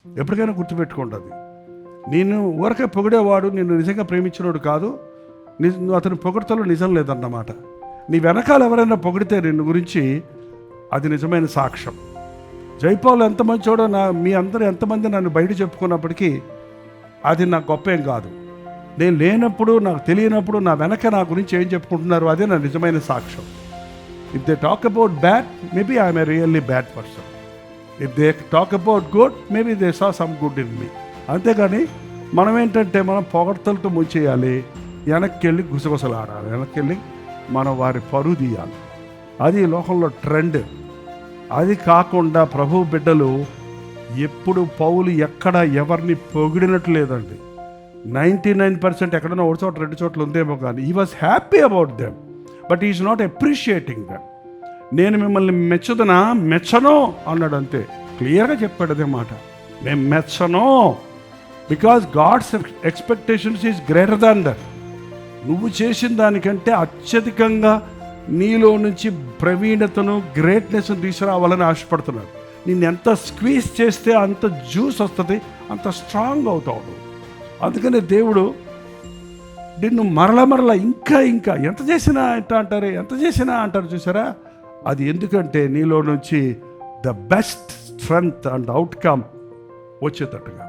ఎప్పటికైనా గుర్తుపెట్టుకోండి. అది నేను ఊరకే పొగిడేవాడు నిన్ను నిజంగా ప్రేమించినోడు కాదు. అతని పొగడతలో నిజం లేదన్నమాట. నీ వెనకాల ఎవరైనా పొగిడితే నిన్ను గురించి అది నిజమైన సాక్ష్యం. జైపాల్ ఎంత మంచోడో మీ అందరూ ఎంతమంది నన్ను బయట చెప్పుకున్నప్పటికీ అది నాకు గొప్ప ఏం కాదు. నేను లేనప్పుడు, నాకు తెలియనప్పుడు నా వెనక నా గురించి ఏం చెప్పుకుంటున్నారు అదే నా నిజమైన సాక్ష్యం. If they talk about bad, maybe I'm a really bad person. If they talk about good, maybe they saw some good in me. అంతేగాని మనం ఏంటంటే మనం పొగడ్తలతో ముంచేయాలి, వెనక్కి వెళ్ళి గుసగుసలాడాలి, వెనక్కి వెళ్ళి మనం వారి పరువు తీయాలి. అది లోకంలో ట్రెండ్. అది కాకుండా ప్రభు బిడ్డలు ఎప్పుడు పౌలు ఎక్కడ ఎవరిని పొగిడినట్టు లేదండి. 99% ఎక్కడైనా ఒక చోట 2 చోట్ల ఉందేమో కానీ he was happy about them, but is not appreciating them. నేను మిమ్మల్ని మెచ్చనో అన్నాడు, అంతే. క్లియర్గా చెప్పాడు అదే మాట, మేము మెచ్చనో. Because God's expectations is greater than that. నువ్వు చేసిన దానికంటే అత్యధికంగా నీలో నుంచి ప్రవీణతను, గ్రేట్నెస్ను తీసుకురావాలని ఆశపడుతున్నాడు. నిన్ను ఎంత స్క్వీజ్ చేస్తే అంత జ్యూస్ వస్తుంది, అంత స్ట్రాంగ్ అవుతావు. అందుకనే దేవుడు నిన్ను మరల ఇంకా ఎంత చేసినా ఎంత చేసినా అంటారు చూసారా. అది ఎందుకంటే నీలో నుంచి the best strength and outcome వచ్చేటట్టుగా.